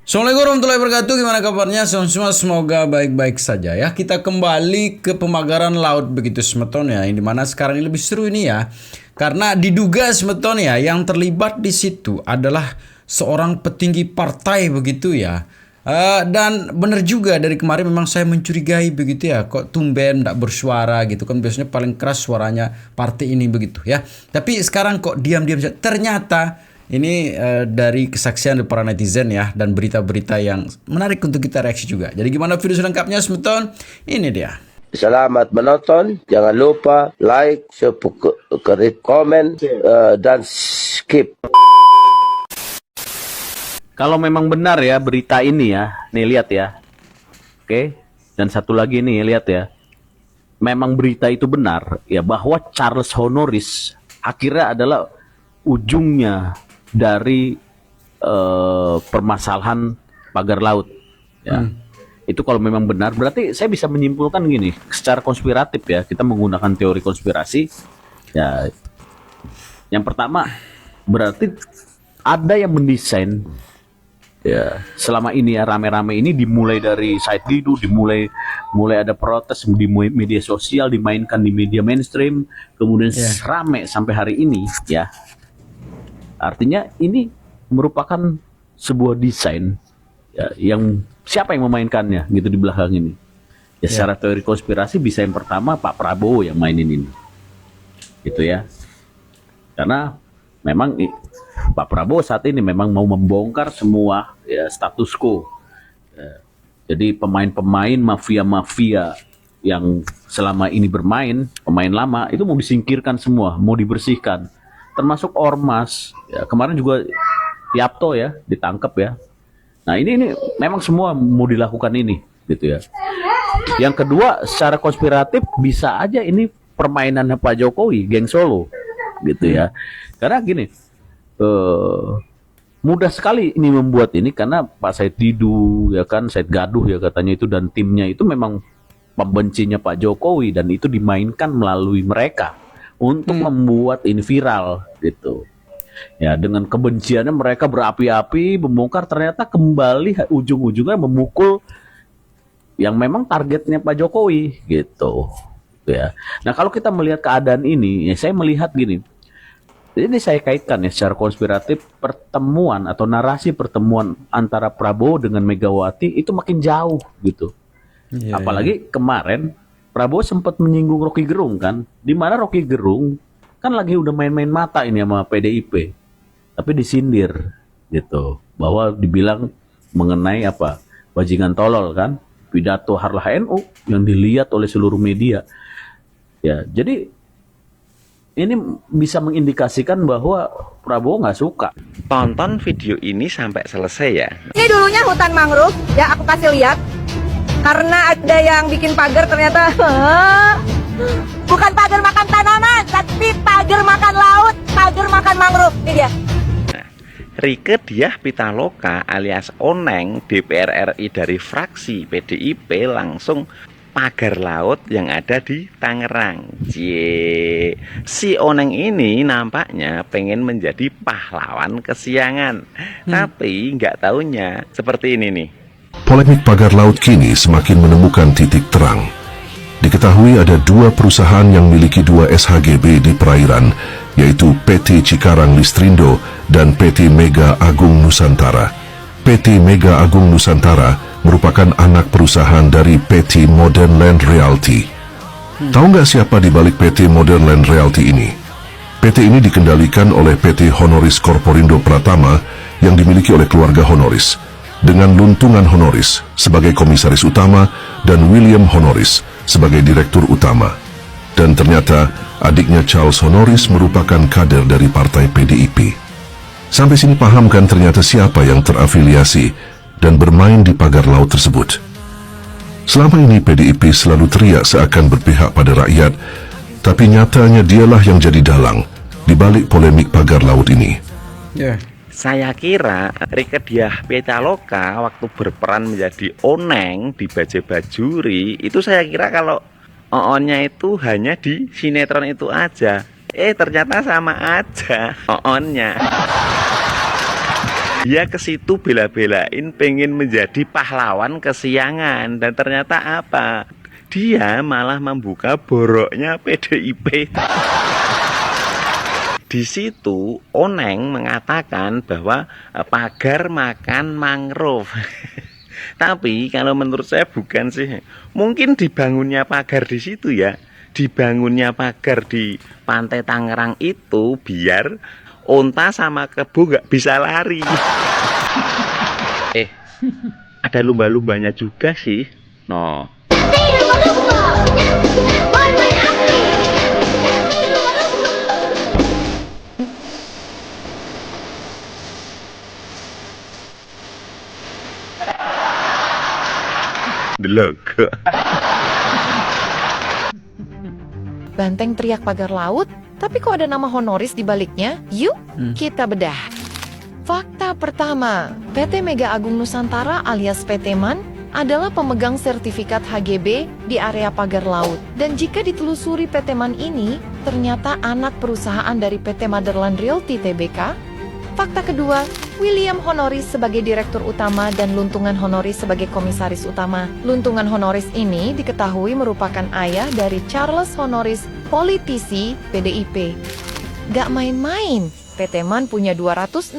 Assalamualaikum warahmatullahi wabarakatuh. Gimana kabarnya? Semua semoga baik-baik saja ya. Kita kembali ke pemagaran laut begitu semeton ya. Yang dimana sekarang ini lebih seru ini ya. Karena diduga semeton ya, yang terlibat di situ adalah seorang petinggi partai begitu ya. Dan benar juga dari kemarin memang saya mencurigai begitu ya, kok tumben tidak bersuara gitu kan, biasanya paling keras suaranya partai ini begitu ya. Tapi sekarang kok diam-diam saja. Ternyata ini dari kesaksian dari para netizen ya, dan berita-berita yang menarik untuk kita reaksi juga. Jadi gimana video selengkapnya semeton? Ini dia. Selamat menonton, jangan lupa like, subscribe, komen, dan skip. Kalau memang benar ya berita ini ya, nih lihat ya. Oke, dan satu lagi nih lihat ya. Memang berita itu benar ya, bahwa Charles Honoris akhirnya adalah ujungnya dari permasalahan pagar laut ya. Itu kalau memang benar, berarti saya bisa menyimpulkan gini, secara konspiratif ya, kita menggunakan teori konspirasi ya. Yang pertama, berarti ada yang mendesain ya, selama ini ya, rame-rame ini dimulai dari Said Didu, mulai ada protes di media sosial, dimainkan di media mainstream, kemudian rame sampai hari ini ya. Artinya ini merupakan sebuah desain ya, yang siapa yang memainkannya gitu di belakang ini. Ya secara teori konspirasi bisa yang pertama Pak Prabowo yang mainin ini. Gitu ya. Karena memang Pak Prabowo saat ini memang mau membongkar semua ya, status quo. Ya, jadi pemain-pemain mafia-mafia yang selama ini bermain, pemain lama itu mau disingkirkan semua, mau dibersihkan. Termasuk ormas. Ya, kemarin juga Yapto ya ditangkap ya. Nah ini memang semua mau dilakukan ini, gitu ya. Yang kedua, secara konspiratif bisa aja ini permainannya Pak Jokowi, geng Solo, gitu ya. Karena gini. Mudah sekali ini membuat ini karena Pak Said Didu ya kan, Said Gaduh ya katanya itu, dan timnya itu memang pembencinya Pak Jokowi, dan itu dimainkan melalui mereka untuk membuat ini viral gitu. Ya dengan kebenciannya mereka berapi-api membongkar, ternyata kembali ujung-ujungnya memukul yang memang targetnya Pak Jokowi gitu ya. Nah kalau kita melihat keadaan ini ya, saya melihat gini. Ini saya kaitkan ya secara konspiratif, pertemuan atau narasi pertemuan antara Prabowo dengan Megawati itu makin jauh gitu. Apalagi kemarin Prabowo sempat menyinggung Rocky Gerung kan, di mana Rocky Gerung kan lagi udah main-main mata ini sama PDIP, tapi disindir gitu, bahwa dibilang mengenai apa, bajingan tolol kan, pidato Harlah NU yang dilihat oleh seluruh media. Ya jadi ini bisa mengindikasikan bahwa Prabowo nggak suka. Tonton video ini sampai selesai ya. Ini dulunya hutan mangrove, ya aku kasih lihat. Karena ada yang bikin pagar ternyata bukan pagar makan tanaman, tapi pagar makan laut, pagar makan mangrove. Ini dia. Rieke Diah Pitaloka alias Oneng, DPR RI dari fraksi PDIP, langsung pagar laut yang ada di Tangerang. Si Oneng ini nampaknya pengen menjadi pahlawan kesiangan, tapi nggak taunya seperti ini nih. Polemik pagar laut kini semakin menemukan titik terang. Diketahui ada dua perusahaan yang miliki dua SHGB di perairan, yaitu PT Cikarang Listrindo dan PT Mega Agung Nusantara. PT Mega Agung Nusantara merupakan anak perusahaan dari PT Modern Land Realty. Tahu nggak siapa di balik PT Modern Land Realty ini? PT ini dikendalikan oleh PT Honoris Corporindo Pratama yang dimiliki oleh keluarga Honoris, dengan Luntungan Honoris sebagai komisaris utama dan William Honoris sebagai direktur utama. Dan ternyata adiknya Charles Honoris merupakan kader dari partai PDIP. Sampai sini paham kan ternyata siapa yang terafiliasi dan bermain di pagar laut tersebut. Selama ini PDIP selalu teriak seakan berpihak pada rakyat, tapi nyatanya dialah yang jadi dalang di balik polemik pagar laut ini. Saya kira Rieke Diah Pitaloka waktu berperan menjadi Oneng di Baje Bajuri itu, saya kira kalau Oonnya itu hanya di sinetron itu aja. Ternyata sama aja Oonnya. Dia ke situ bela-belain pengen menjadi pahlawan kesiangan, dan ternyata apa? Dia malah membuka boroknya PDIP. Di situ Oneng mengatakan bahwa pagar makan mangrove. Tapi kalau menurut saya bukan sih. Mungkin dibangunnya pagar di situ ya. Dibangunnya pagar di pantai Tangerang itu biar onta sama kebo nggak bisa lari. Ada lumba-lumbanya juga sih. No. Logo. Banteng teriak pagar laut, tapi kok ada nama honoris di baliknya? Yuk, kita bedah. Fakta pertama, PT Mega Agung Nusantara alias PT MAN adalah pemegang sertifikat HGB di area pagar laut. Dan jika ditelusuri PT MAN ini, ternyata anak perusahaan dari PT Motherland Realty Tbk. Fakta kedua, William Honoris sebagai Direktur Utama dan Luntungan Honoris sebagai Komisaris Utama. Luntungan Honoris ini diketahui merupakan ayah dari Charles Honoris, politisi PDIP. Gak main-main, PT MAN punya 268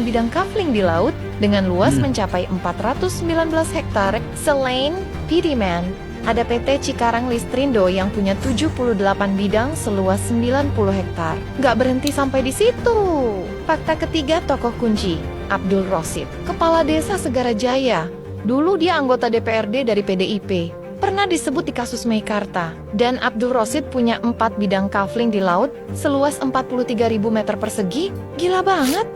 bidang kafling di laut dengan luas mencapai 419 hektar. Selain PD MAN, ada PT Cikarang Listrindo yang punya 78 bidang seluas 90 hektar. Gak berhenti sampai di situ. Fakta ketiga, tokoh kunci, Abdul Rosid, Kepala Desa Segara Jaya. Dulu dia anggota DPRD dari PDIP. Pernah disebut di kasus Meikarta. Dan Abdul Rosid punya 4 bidang kafling di laut seluas 43.000 meter persegi. Gila banget.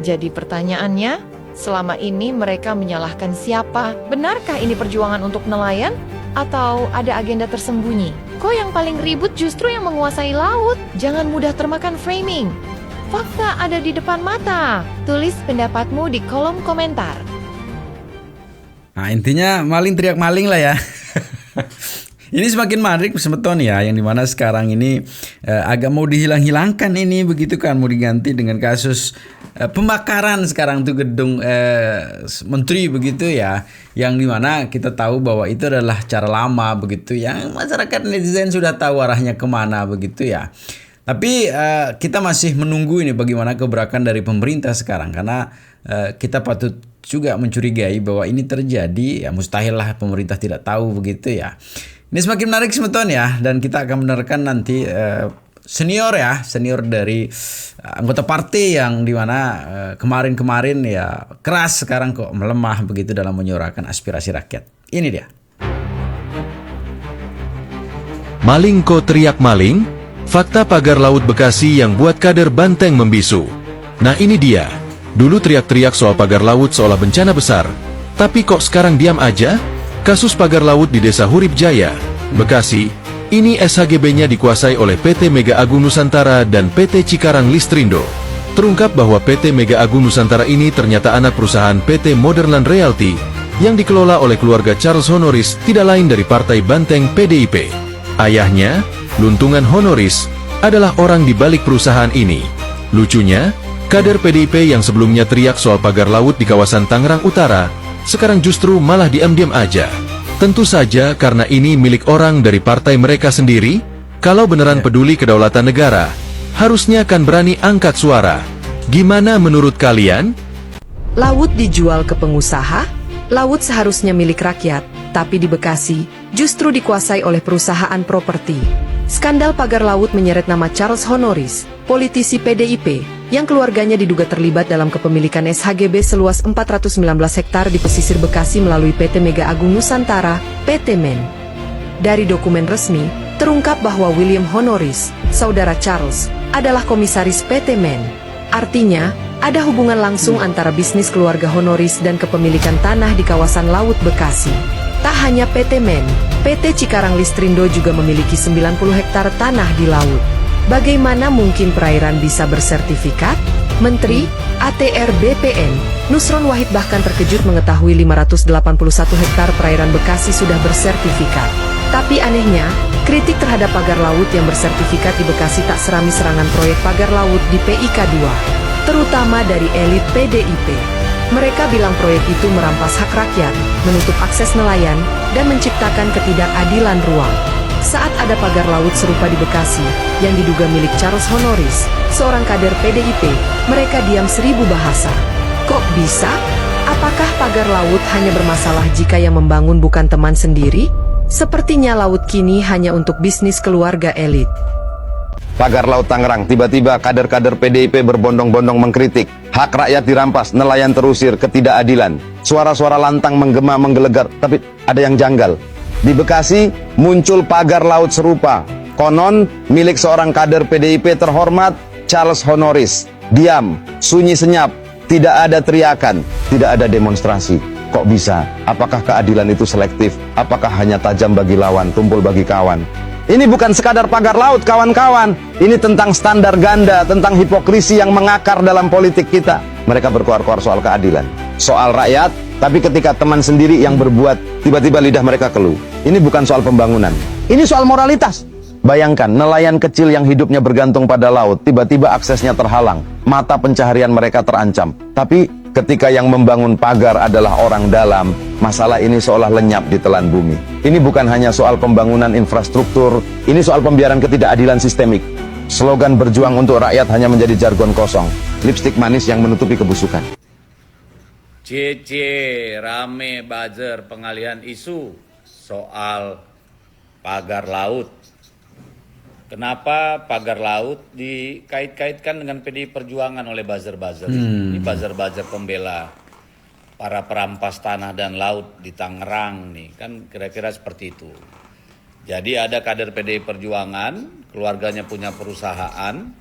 Jadi pertanyaannya, selama ini mereka menyalahkan siapa? Benarkah ini perjuangan untuk nelayan? Atau ada agenda tersembunyi? Kok yang paling ribut justru yang menguasai laut? Jangan mudah termakan framing. Fakta ada di depan mata. Tulis pendapatmu di kolom komentar. Nah intinya maling teriak maling lah ya. Ini semakin menarik semeton ya, yang dimana sekarang ini agak mau dihilang-hilangkan ini begitu kan, mau diganti dengan kasus pembakaran sekarang tuh gedung menteri begitu ya, yang dimana kita tahu bahwa itu adalah cara lama begitu, yang masyarakat netizen sudah tahu arahnya kemana begitu ya. Tapi kita masih menunggu ini bagaimana gebrakan dari pemerintah sekarang, karena kita patut juga mencurigai bahwa ini terjadi, ya mustahil lah pemerintah tidak tahu begitu ya. Ini semakin menarik semeton ya, dan kita akan mendengarkan nanti senior dari anggota partai yang dimana kemarin-kemarin ya keras, sekarang kok melemah begitu dalam menyuarakan aspirasi rakyat. Ini dia. Maling kok teriak maling? Fakta pagar laut Bekasi yang buat kader Banteng membisu. Nah ini dia. Dulu teriak-teriak soal pagar laut seolah bencana besar. Tapi kok sekarang diam aja? Kasus pagar laut di Desa Hurib Jaya, Bekasi, ini SHGB-nya dikuasai oleh PT Mega Agung Nusantara dan PT Cikarang Listrindo. Terungkap bahwa PT Mega Agung Nusantara ini ternyata anak perusahaan PT Motherland Realty yang dikelola oleh keluarga Charles Honoris, tidak lain dari Partai Banteng PDIP. Ayahnya, Luntungan Honoris, adalah orang di balik perusahaan ini. Lucunya, kader PDIP yang sebelumnya teriak soal pagar laut di kawasan Tangerang Utara, sekarang justru malah diam-diam aja. Tentu saja karena ini milik orang dari partai mereka sendiri. Kalau beneran peduli kedaulatan negara, harusnya kan berani angkat suara. Gimana menurut kalian? Laut dijual ke pengusaha, laut seharusnya milik rakyat, tapi di Bekasi justru dikuasai oleh perusahaan properti. Skandal pagar laut menyeret nama Charles Honoris, politisi PDIP, yang keluarganya diduga terlibat dalam kepemilikan SHGB seluas 419 hektar di pesisir Bekasi melalui PT Mega Agung Nusantara, PT MAN. Dari dokumen resmi, terungkap bahwa William Honoris, saudara Charles, adalah komisaris PT MAN. Artinya, ada hubungan langsung antara bisnis keluarga Honoris dan kepemilikan tanah di kawasan Laut Bekasi. Tak hanya PT MAN, PT Cikarang Listrindo juga memiliki 90 hektar tanah di laut. Bagaimana mungkin perairan bisa bersertifikat? Menteri ATR BPN, Nusron Wahid bahkan terkejut mengetahui 581 hektar perairan Bekasi sudah bersertifikat. Tapi anehnya, kritik terhadap pagar laut yang bersertifikat di Bekasi tak serami serangan proyek pagar laut di PIK 2. terutama dari elit PDIP. Mereka bilang proyek itu merampas hak rakyat, menutup akses nelayan, dan menciptakan ketidakadilan ruang. Saat ada pagar laut serupa di Bekasi, yang diduga milik Charles Honoris, seorang kader PDIP, mereka diam 1000 bahasa. Kok bisa? Apakah pagar laut hanya bermasalah jika yang membangun bukan teman sendiri? Sepertinya laut kini hanya untuk bisnis keluarga elit. Pagar laut Tangerang, tiba-tiba kader-kader PDIP berbondong-bondong mengkritik. Hak rakyat dirampas, nelayan terusir, ketidakadilan. Suara-suara lantang menggema menggelegar, tapi ada yang janggal. Di Bekasi muncul pagar laut serupa. Konon milik seorang kader PDIP terhormat, Charles Honoris. Diam, sunyi senyap, tidak ada teriakan, tidak ada demonstrasi. Kok bisa? Apakah keadilan itu selektif? Apakah hanya tajam bagi lawan, tumpul bagi kawan? Ini bukan sekadar pagar laut, kawan-kawan. Ini tentang standar ganda, tentang hipokrisi yang mengakar dalam politik kita. Mereka berkoar-koar soal keadilan, soal rakyat, tapi ketika teman sendiri yang berbuat, tiba-tiba lidah mereka keluh. Ini bukan soal pembangunan, ini soal moralitas. Bayangkan, nelayan kecil yang hidupnya bergantung pada laut, tiba-tiba aksesnya terhalang, mata pencaharian mereka terancam. Tapi ketika yang membangun pagar adalah orang dalam, masalah ini seolah lenyap di telan bumi. Ini bukan hanya soal pembangunan infrastruktur, ini soal pembiaran ketidakadilan sistemik. Slogan berjuang untuk rakyat hanya menjadi jargon kosong, lipstik manis yang menutupi kebusukan. Rame buzzer pengalihan isu soal pagar laut. Kenapa pagar laut dikait-kaitkan dengan PDI Perjuangan oleh buzzer-buzzer? Ini buzzer-buzzer pembela para perampas tanah dan laut di Tangerang nih, kan kira-kira seperti itu. Jadi ada kader PDI Perjuangan, keluarganya punya perusahaan,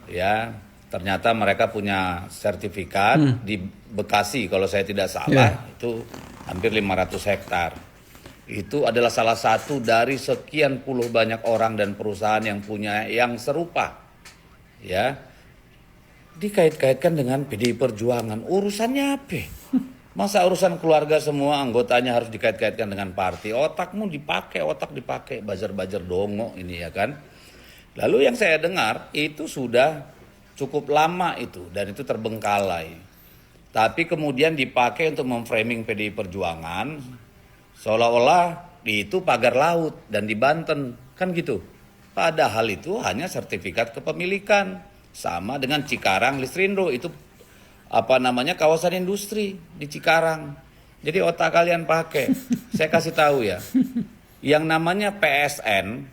ya ternyata mereka punya sertifikat di Bekasi kalau saya tidak salah, itu hampir 500 hektar. Itu adalah salah satu dari sekian puluh banyak orang dan perusahaan yang punya yang serupa. Ya. Dikait-kaitkan dengan PDI Perjuangan. Urusannya apa? Masa urusan keluarga semua anggotanya harus dikait-kaitkan dengan partai? Otakmu dipakai, otak dipakai, buzzer-buzzer dongo ini ya kan. Lalu yang saya dengar itu sudah cukup lama itu dan itu terbengkalai. Tapi kemudian dipakai untuk memframing PDI Perjuangan seolah-olah itu pagar laut dan di Banten, kan gitu. Padahal itu hanya sertifikat kepemilikan. Sama dengan Cikarang Listrindo, itu kawasan industri di Cikarang. Jadi otak kalian pakai. Saya kasih tahu ya. Yang namanya PSN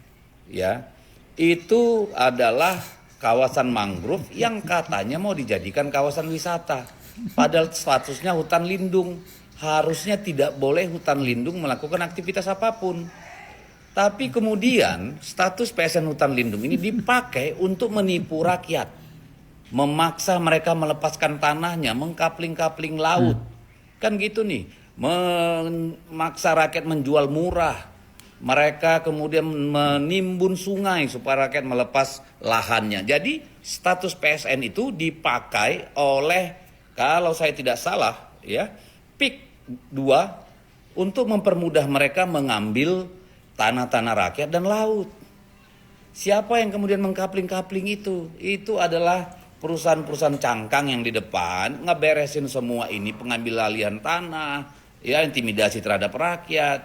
ya, itu adalah kawasan mangrove yang katanya mau dijadikan kawasan wisata. Padahal statusnya hutan lindung. Harusnya tidak boleh hutan lindung melakukan aktivitas apapun. Tapi kemudian status PSN hutan lindung ini dipakai untuk menipu rakyat. Memaksa mereka melepaskan tanahnya, mengkapling-kapling laut. Kan gitu nih, memaksa rakyat menjual murah. Mereka kemudian menimbun sungai supaya rakyat melepas lahannya. Jadi status PSN itu dipakai oleh, kalau saya tidak salah ya, PIK 2 untuk mempermudah mereka mengambil tanah-tanah rakyat dan laut. Siapa yang kemudian mengkapling-kapling itu? Itu adalah perusahaan-perusahaan cangkang yang di depan ngeberesin semua ini, pengambil alihan tanah, ya intimidasi terhadap rakyat.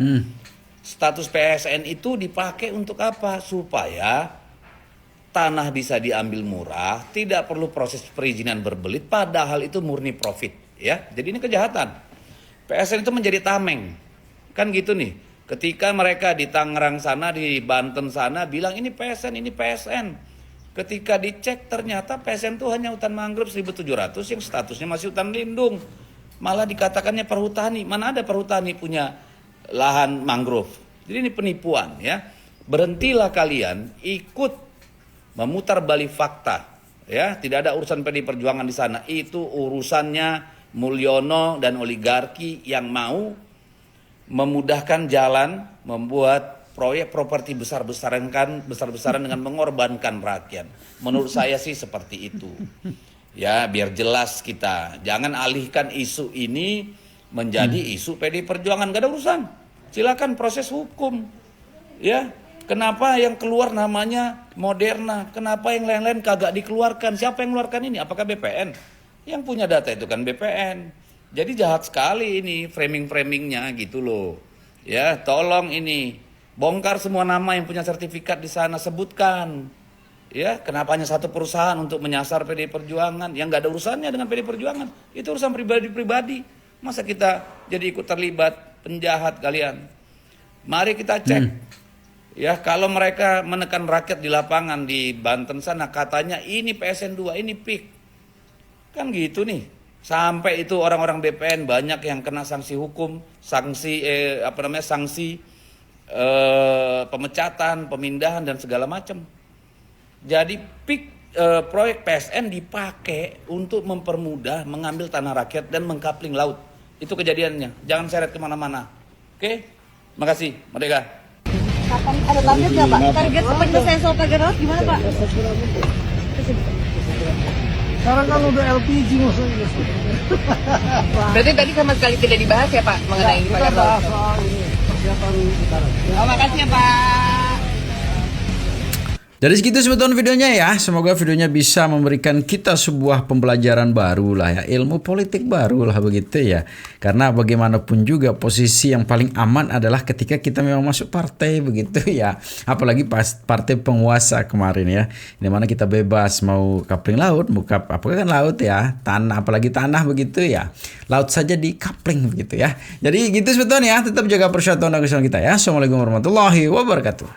Status PSN itu dipakai untuk apa? Supaya tanah bisa diambil murah, tidak perlu proses perizinan berbelit, padahal itu murni profit, ya. Jadi ini kejahatan. PSN itu menjadi tameng. Kan gitu nih. Ketika mereka di Tangerang sana, di Banten sana bilang ini PSN, ini PSN. Ketika dicek ternyata PSN itu hanya hutan mangrove 1.700 yang statusnya masih hutan lindung. Malah dikatakannya perhutani. Mana ada perhutani punya lahan mangrove. Jadi ini penipuan ya. Berhentilah kalian ikut memutar balik fakta. Ya, tidak ada urusan PDI Perjuangan di sana. Itu urusannya Mulyono dan oligarki yang mau memudahkan jalan, membuat proyek properti besar-besaran dengan mengorbankan rakyat. Menurut saya sih seperti itu. Ya, biar jelas kita. Jangan alihkan isu ini menjadi isu PDI Perjuangan. Gak ada urusan. Silakan proses hukum. Ya, Kenapa yang keluar namanya Moderna? Kenapa yang lain-lain kagak dikeluarkan? Siapa yang mengeluarkan ini? Apakah BPN? Yang punya data itu kan BPN. Jadi jahat sekali ini framing-framingnya gitu loh. Ya, tolong ini bongkar semua nama yang punya sertifikat di sana, sebutkan. Ya, kenapa hanya satu perusahaan untuk menyasar PDI Perjuangan yang nggak ada urusannya dengan PDI Perjuangan? Itu urusan pribadi-pribadi. Masa kita jadi ikut terlibat, penjahat kalian? Mari kita cek. Ya, kalau mereka menekan rakyat di lapangan di Banten sana, katanya ini PSN 2, ini PIK. Kan gitu nih. Sampai itu orang-orang BPN banyak yang kena sanksi hukum, sanksi pemecatan, pemindahan dan segala macam. Jadi PIK proyek PSN dipakai untuk mempermudah mengambil tanah rakyat dan mengkapling laut. Itu kejadiannya. Jangan seret kemana-mana. Oke? Makasih. Merdeka. Kapan ada target nggak Pak? Target penyelesaian soal pagar laut gimana Pak? Sekarang kan udah LPG maksudnya. Berarti tadi sama sekali tidak dibahas ya Pak mengenai pagar laut? Persiapan utara. Makasih ya Pak. Jadi segitu sebetulnya videonya ya. Semoga videonya bisa memberikan kita sebuah pembelajaran baru lah ya. Ilmu politik baru lah begitu ya. Karena bagaimanapun juga posisi yang paling aman adalah ketika kita memang masuk partai begitu ya. Apalagi pas partai penguasa kemarin ya. Dimana kita bebas mau kapling laut, mau apakah kan laut ya. Tanah, apalagi tanah begitu ya. Laut saja di kapling begitu ya. Jadi gitu sebetulnya ya. Tetap jaga persatuan dan kesatuan kita ya. Assalamualaikum warahmatullahi wabarakatuh.